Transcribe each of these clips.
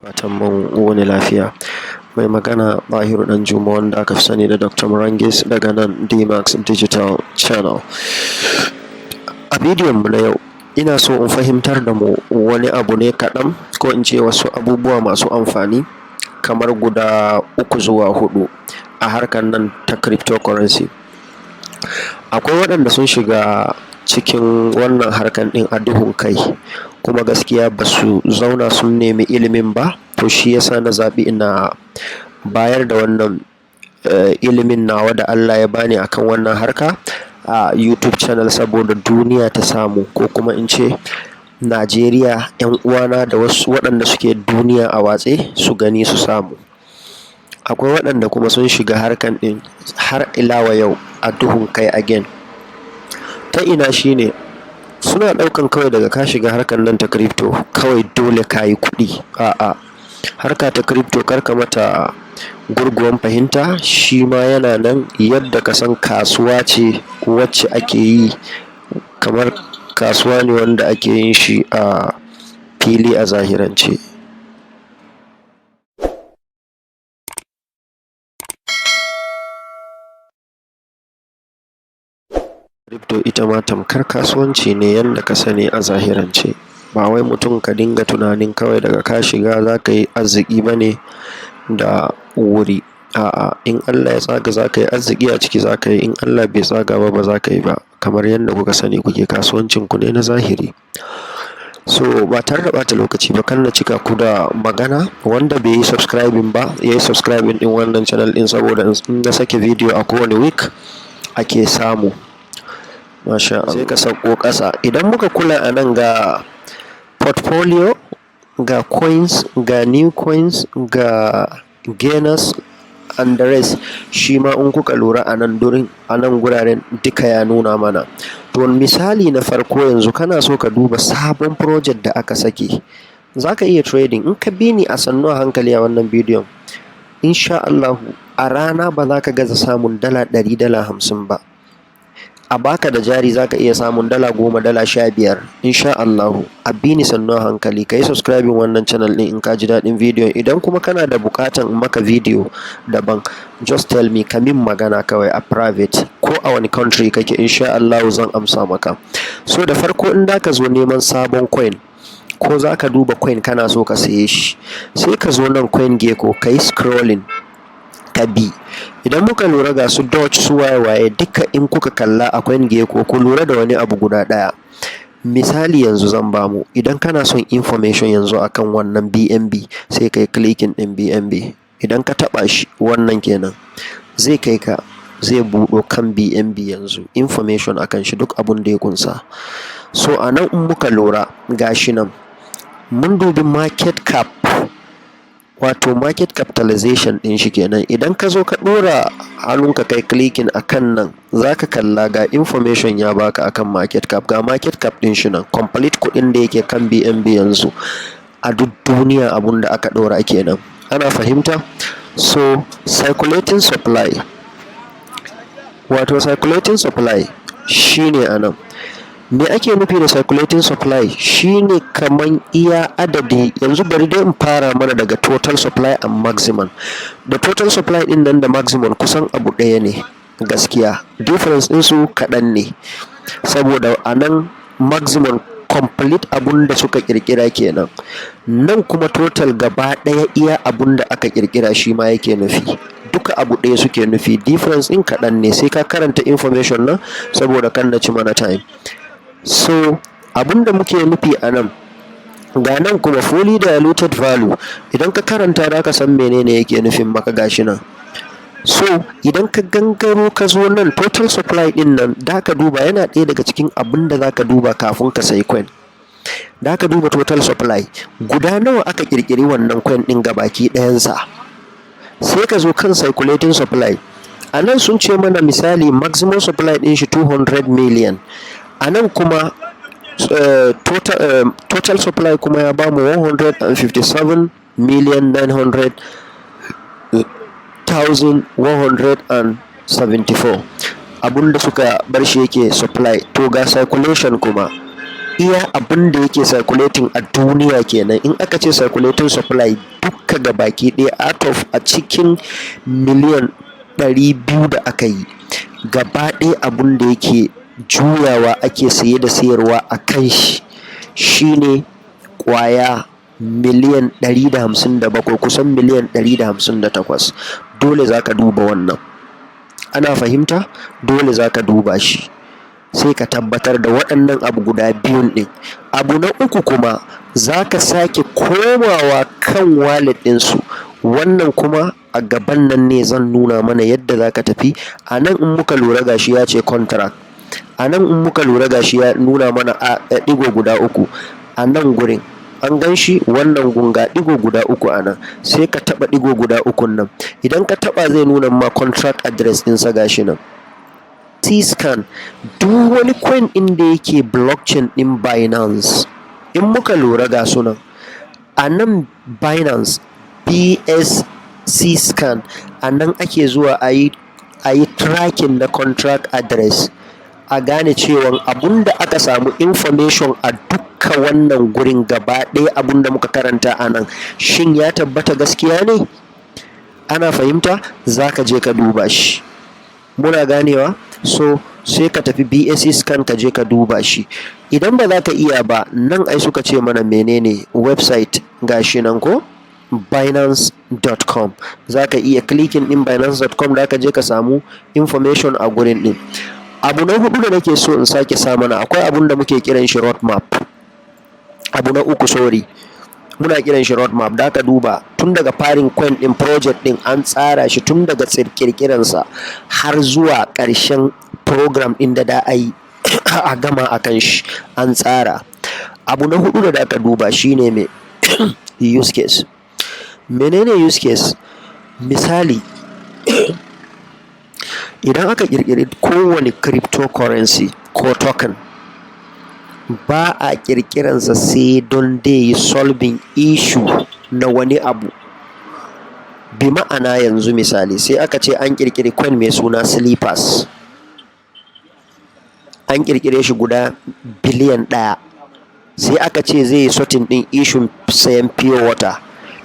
Fatan mun wani lafiya. Mai magana Bahiru Danjuma wanda aka fi sani da Dr. Murangis daga nan DMAX Digital Channel. A bidiyon mu na yau ina so in fahimtar da mu wani abu ne kaɗan ko in ce wasu abubuwa masu amfani kamar guda 3 zuwa 4 a harkar nan ta cryptocurrency. Akwai waɗanda sun shiga cikin wannan harkar ɗin a duhun kai, kuma gaskiya ba su zauna sun nemi ilimin ba, to shi yasa na zaɓi ina bayar da wannan ilimin nawa da Allah ya bani akan wannan harka a YouTube channel saboda duniya ta samu, ko kuma in ce Najeriya, 'yan uwana da wasu waɗanda suke duniya a watse su gani su samu. Akwai waɗanda kuma sun shiga harkan ɗin har ilawa yau a duhun kai again. Ta ina shine suna ɗaukan kawai daga ka shiga harkar nan ta crypto kawai dole ka yi kuɗi. A'a, harka ta crypto karka mata gurguwan fahimta, shi ma yana nan yadda ka san kasuwa ce wacce ake yi, kamar kasuwa ne wanda ake yin shi a fili a zahirance. Crypto ita ma tamkar kasuwanci ne yadda ka sani a zahirance. Ba wai mutum ka dinga tunanin kawai daga ka shiga za ka yi arziki ba ne da wuri. A'a, in Allah ya tsaga za ka yi arziki a ciki za ka yi, in Allah bai tsaga ba ba za ka yi ba, kamar yadda kuka sani kuke kasuwancin ku ne na zahiri. So ba tare da ɓata lokaci ba, kan na cika ku da magana. Wanda bai yi subscribing ba ya yi subscribing ɗin wannan channel ɗin, saboda in na sake video a kowane week ake samu. Masha Allah. Sai ka sauko ƙasa. Idan muka kula a nan ga portfolio, ga coins, ga new coins, ga gainers and the rest, shi ma in kuka lura a nan guraren duka ya nuna mana. To misali na farko, yanzu kana so ka duba sabon project da aka sake, za ka iya trading. In ka bi ni a sannu a hankali a wannan bidiyon, insha Allahu a rana ba za ka gaza samun dala 100, dala 50 ba. A baka da jari za ka iya samun dala 10, dala 15, insha Allahu. A bi ni sannu a hankali, ka yi subscribing wannan channel ɗin in ka ji daɗin bidiyon. Idan kuma kana da buƙatan maka video daban, just tell me, ka min magana kawai a private, ko a wani country kake, insha Allahu zan amsa maka. So da farko, in da ka zo neman sabon coin ko za ka duba coin kana so ka saye shi, sai ka zo nan coin gecko, ka yi scrolling ka bi. Idan muka lura ga su Dodge su waye duka in kuka kalla a coin gecko, ku lura da wani abu guda ɗaya. Misali yanzu zan bamu, idan kana son information yanzu akan wannan BNB, sai kai clicking ɗin BNB. Idan ka taɓa shi, wannan kenan zai kai ka, zai buɗo kan BNB yanzu, information akan shi, duk abun da ya kunsa. So a nan in muka lura gashi nan mun dubi market cap, wato market capitalization ɗin shi kenan. Idan ka zo ka ɗora hannunka kai clicking akan nan, za ka kalla ga information ya baka akan market cap. Ga market cap ɗin shi nan, complete kuɗin da yake kan BNB yanzu a duk duniya, abun da aka ɗora kenan. Ana fahimta? So circulating supply, wato circulating supply shine a nan. Me ake nufi da circulating supply? Shine kaman iya adadi. Yanzu bari dai in fara mana daga total supply and maximum. Da total supply din nan da maximum kusan abu ɗaya ne gaskiya, difference ɗinsu kaɗan ne, saboda a nan maximum complete abun da suka kirkira kenan, nan kuma total gaba ɗaya iya abun da aka kirkira shi ma yake nufi. Duka abu ɗaya suke nufi, difference ɗin kaɗan ne. Sai ka karanta information nan saboda kan na ci mana time. So abun da muke nufi a nan, ga nan kuma fully diluted value. Idan ka karanta da ka san menene yake nufin maka, gashi nan. So idan ka gangaro ka zo nan total supply din nan, da ka duba yana ɗaya daga cikin abun da za ka duba kafin ka sayi coin. Da ka duba total supply, guda nawa aka kirkiri wannan coin din gabaki ɗayansa. Sai ka zo kan circulating supply. A nan sun ce mana misali maximum supply din shi 200 million. A nan kuma total supply kuma ya bamu 157,900,174, abun da suka bar shi yake supply. To ga circulation kuma iya abin da yake circulating a duniya kenan. In aka ce circulating supply dukka gabaki ɗaya out of a cikin miliyan 200 da aka yi, gaba ɗaya abin da yake juyawa ake saye da sayarwa a kan shi shine ƙwaya miliyan 157, kusan miliyan 158. Dole za ka duba wannan, ana fahimta? Dole za ka duba shi sai ka tabbatar da waɗannan abu guda biyun ɗin. Abu na uku kuma za ka sake komawa kan wallet ɗinsu. Wannan kuma a gaban nan ne zan nuna mana yadda za ka tafi. A nan in muka lura gashi ya ce contract, a nan in muka lura gashi ya nuna mana a ɗigo guda uku a nan gurin, an gan shi wannan gunga ɗigo guda uku a nan. Sai ka taɓa ɗigo guda ukun nan, idan ka taɓa zai nuna ma contract address ɗinsa gashi nan. T-scan duk wani coin ɗin da yake blockchain ɗin Binance, in muka lura ga sunan a nan Binance BSC scan, a nan ake zuwa a yi tracking na contract address, a gane cewa abunda aka samu information a dukka wannan gurin gaba ɗaya abunda muka karanta a nan shin ya tabbata gaskiya ne? Ana fahimta? Za ka je ka duba shi, muna ganewa? So sai ka tafi BSC scan ka je ka duba shi. Idan ba za ka iya ba, nan ai suka ce mana menene website gashi nan ko binance.com, za ka iya clicking din binance.com da ka je ka samu information a gurin din. Abu na hudu da nake so in sake sa mana, akwai abun da muke kiran shi roadmap. Abu na uku, sorry, muna kiran shi roadmap. Da ka duba tun daga farin coin din project din, an tsara shi tun daga kirkiransa har zuwa ƙarshen program din da a yi a gama a kan shi, an tsara. Abu na hudu da ka duba shine me use case. Menene use case? Misali idan aka kirkiri kowane cryptocurrency ko token, ba a kirkiransa sai don dai yi solving issue na wani abu. Bi ma'ana yanzu misali sai aka ce an kirkiri coin mai suna sleepers, an kirkire shi guda biliyan 1, sai aka ce zai yi sorting din issue sayan pure water.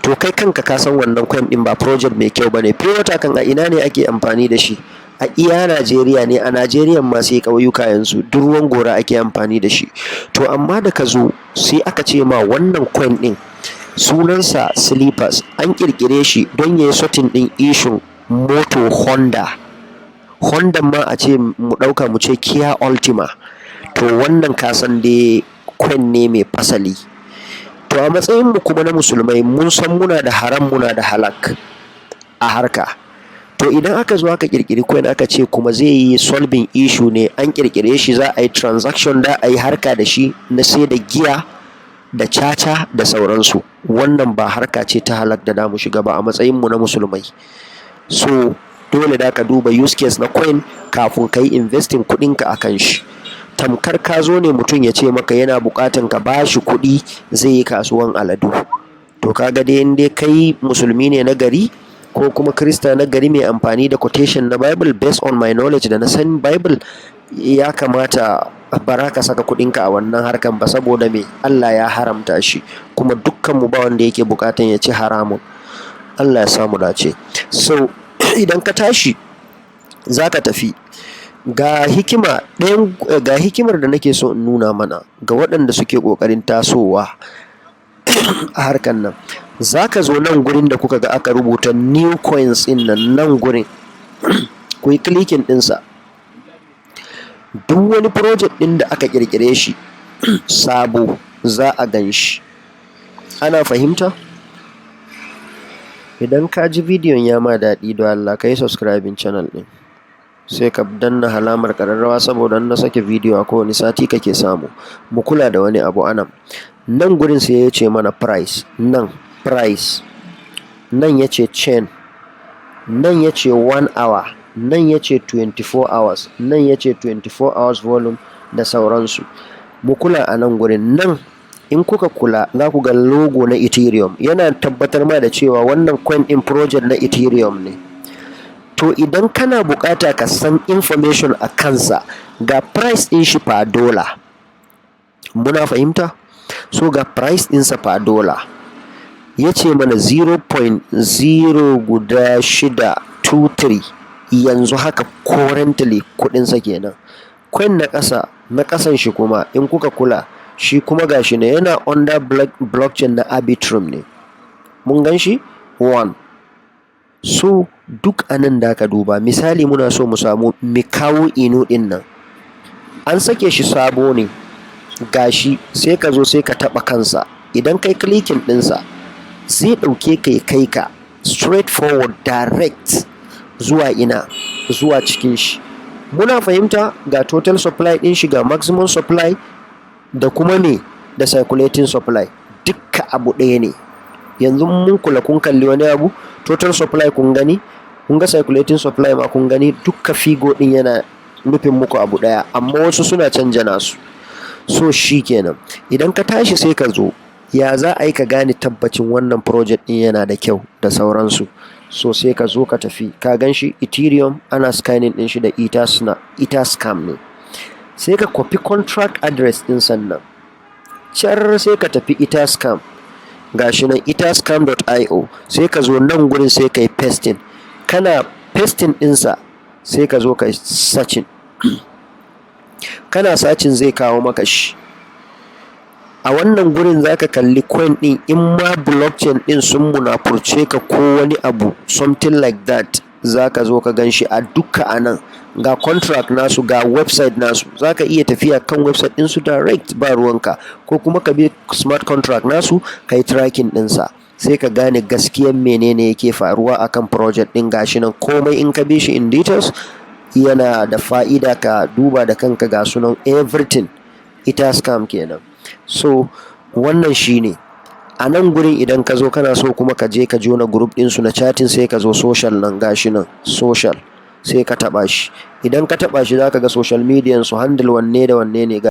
To kai kanka ka san wannan coin din ba project mai kyau bane. Pure water kan a ina ne ake amfani da shi? A iya Najeriya ne, a Najeriya ma sai ƙauyuka yanzu duk ruwan gora ake amfani da shi. To amma da ka zo sai aka ce ma wannan coin din sunansa sleepers, an kirkire shi don ya yi sorting din issue moto Honda ma a ce mu ɗauka mu ce Kia Ultima. To wannan kasan dai coin ne mai fasali. To a matsayin mu kuma na musulmai mun san muna da haram muna da halak a harka. To idan aka zo aka kirkiri coin aka ce kuma zai yi solving issue ne, an kirkire shi za a yi transaction, da a yi harka da shi na sai da giya da caca da sauransu. Wannan ba harka ce ta halak da damu shiga ba a matsayin mu na musulmai. So dole da ka duba use case na coin kafin ka yi investing kuɗinka a kan shi. Tamkar ka zo ne mutum ya ce maka yana buƙatan ka bashi kuɗi zai yi kasuwan aladu. To kaga dai in dai kai musulmi ne na gari ko kuma Kirista na gari mai amfani da quotation na Bible, based on my knowledge da na san Bible, ya kamata bara ka saka kuɗinka a wannan harkan ba, saboda me Allah ya haramta shi, kuma dukkan mu ba wanda yake buƙatan ya ci haramun. Allah ya samu dace. So idan ka tashi za ka tafi, ga hikimar da nake so in nuna mana ga waɗanda suke ƙoƙarin tasowa a harkan nan. Za ka zo nan gurin da kuka ga aka rubuta new coins in nan gurin ku yi clicking ɗinsa. Duk wani project ɗin da aka ƙirƙire shi sabo za a gan shi. Ana fahimta? Idan ka ji bidiyon ya ma daɗi, don Allah ka yi subscribing channel ɗin, sai ka danna alamar ƙararrawa saboda na sake bidiyo a kowane sati kake samu. Mu kula da wani abu anan. Nan gurin sai ya ce mana price, nan price, nan ya ce chain, nan ya ce 1 hour, nan ya ce 24 hours, nan ya ce 24 hours volume da sauransu. Mu kula a nan gurin. Nan in kuka kula za ku ga logo na Ethereum, yana tabbatar ma da cewa wannan coin ɗin project na Ethereum ne. To idan kana bukata ka san information a kansa, ga price ɗin shi per dollar. muna fahimta. So ga price ɗinsa per dollar ya ce mana 0.0 guda 623 yanzu haka currently kudinsa kenan. Coin na ƙasan shi kuma in kuka kula shi kuma gashi ne yana under blockchain na Arbitrum ne, mun gan shi 1. So duk anan da ka duba misali muna so mu samu Kyau Inu din nan, an sake shi sabo ne gashi, sai ka zo sai ka taba kansa, idan kai clicking ɗinsa zai ɗauke ka kai ka straight forward direct zuwa ina, zuwa cikin shi. Muna fahimta ga total supply ɗin shi, ga maximum supply da kuma ne da circulating supply dukka abu ɗaya ne. Yanzu mun kula kun kalli wani abu, total supply kun gani, kun ga circulating supply ma kun gani, dukka figo ɗin yana nufin muku abu ɗaya, amma wasu suna canja nasu. So shi kenan, idan ka tashi sai ka zo ya za a yi ka gane tabbacin wannan project ɗin yana da kyau da sauransu. So sai ka zo ka tafi, ka gan shi Ethereum ana scanning ɗin shi da Etherscam ne, sai ka copy contract address ɗin sannan car sai ka tafi Etherscam, gashi nan etherscam.io, sai ka zo nan gurin sai ka yi pasting, kana pasting ɗinsa sai ka zo ka yi searching kana searching zai kawo maka shi. A wannan gurin zaka kalli coin din, in ma blockchain din sun munafurce ka ko wani abu something like that, zaka zo ka ganshi a duka anan, ga contract nasu, ga website nasu, zaka iya tafiya kan website din su direct ba ruwanka, ko kuma ka bi smart contract nasu kai tracking dinsa, sai ka gane gaskiyan menene yake faruwa akan project din. Gashi nan komai in ka bi shi in details yana da fa'ida, ka duba da kanka, ga sunan everything Etherscam kenan. So wannan shine a nan gurin. Idan ka zo kana so kuma ka je ka jona group ɗinsu na chatting, sai ka zo social nan, gashi nan social, sai ka taɓa shi. Idan ka taɓa shi za ka ga social media su handle wanne da wanne ne.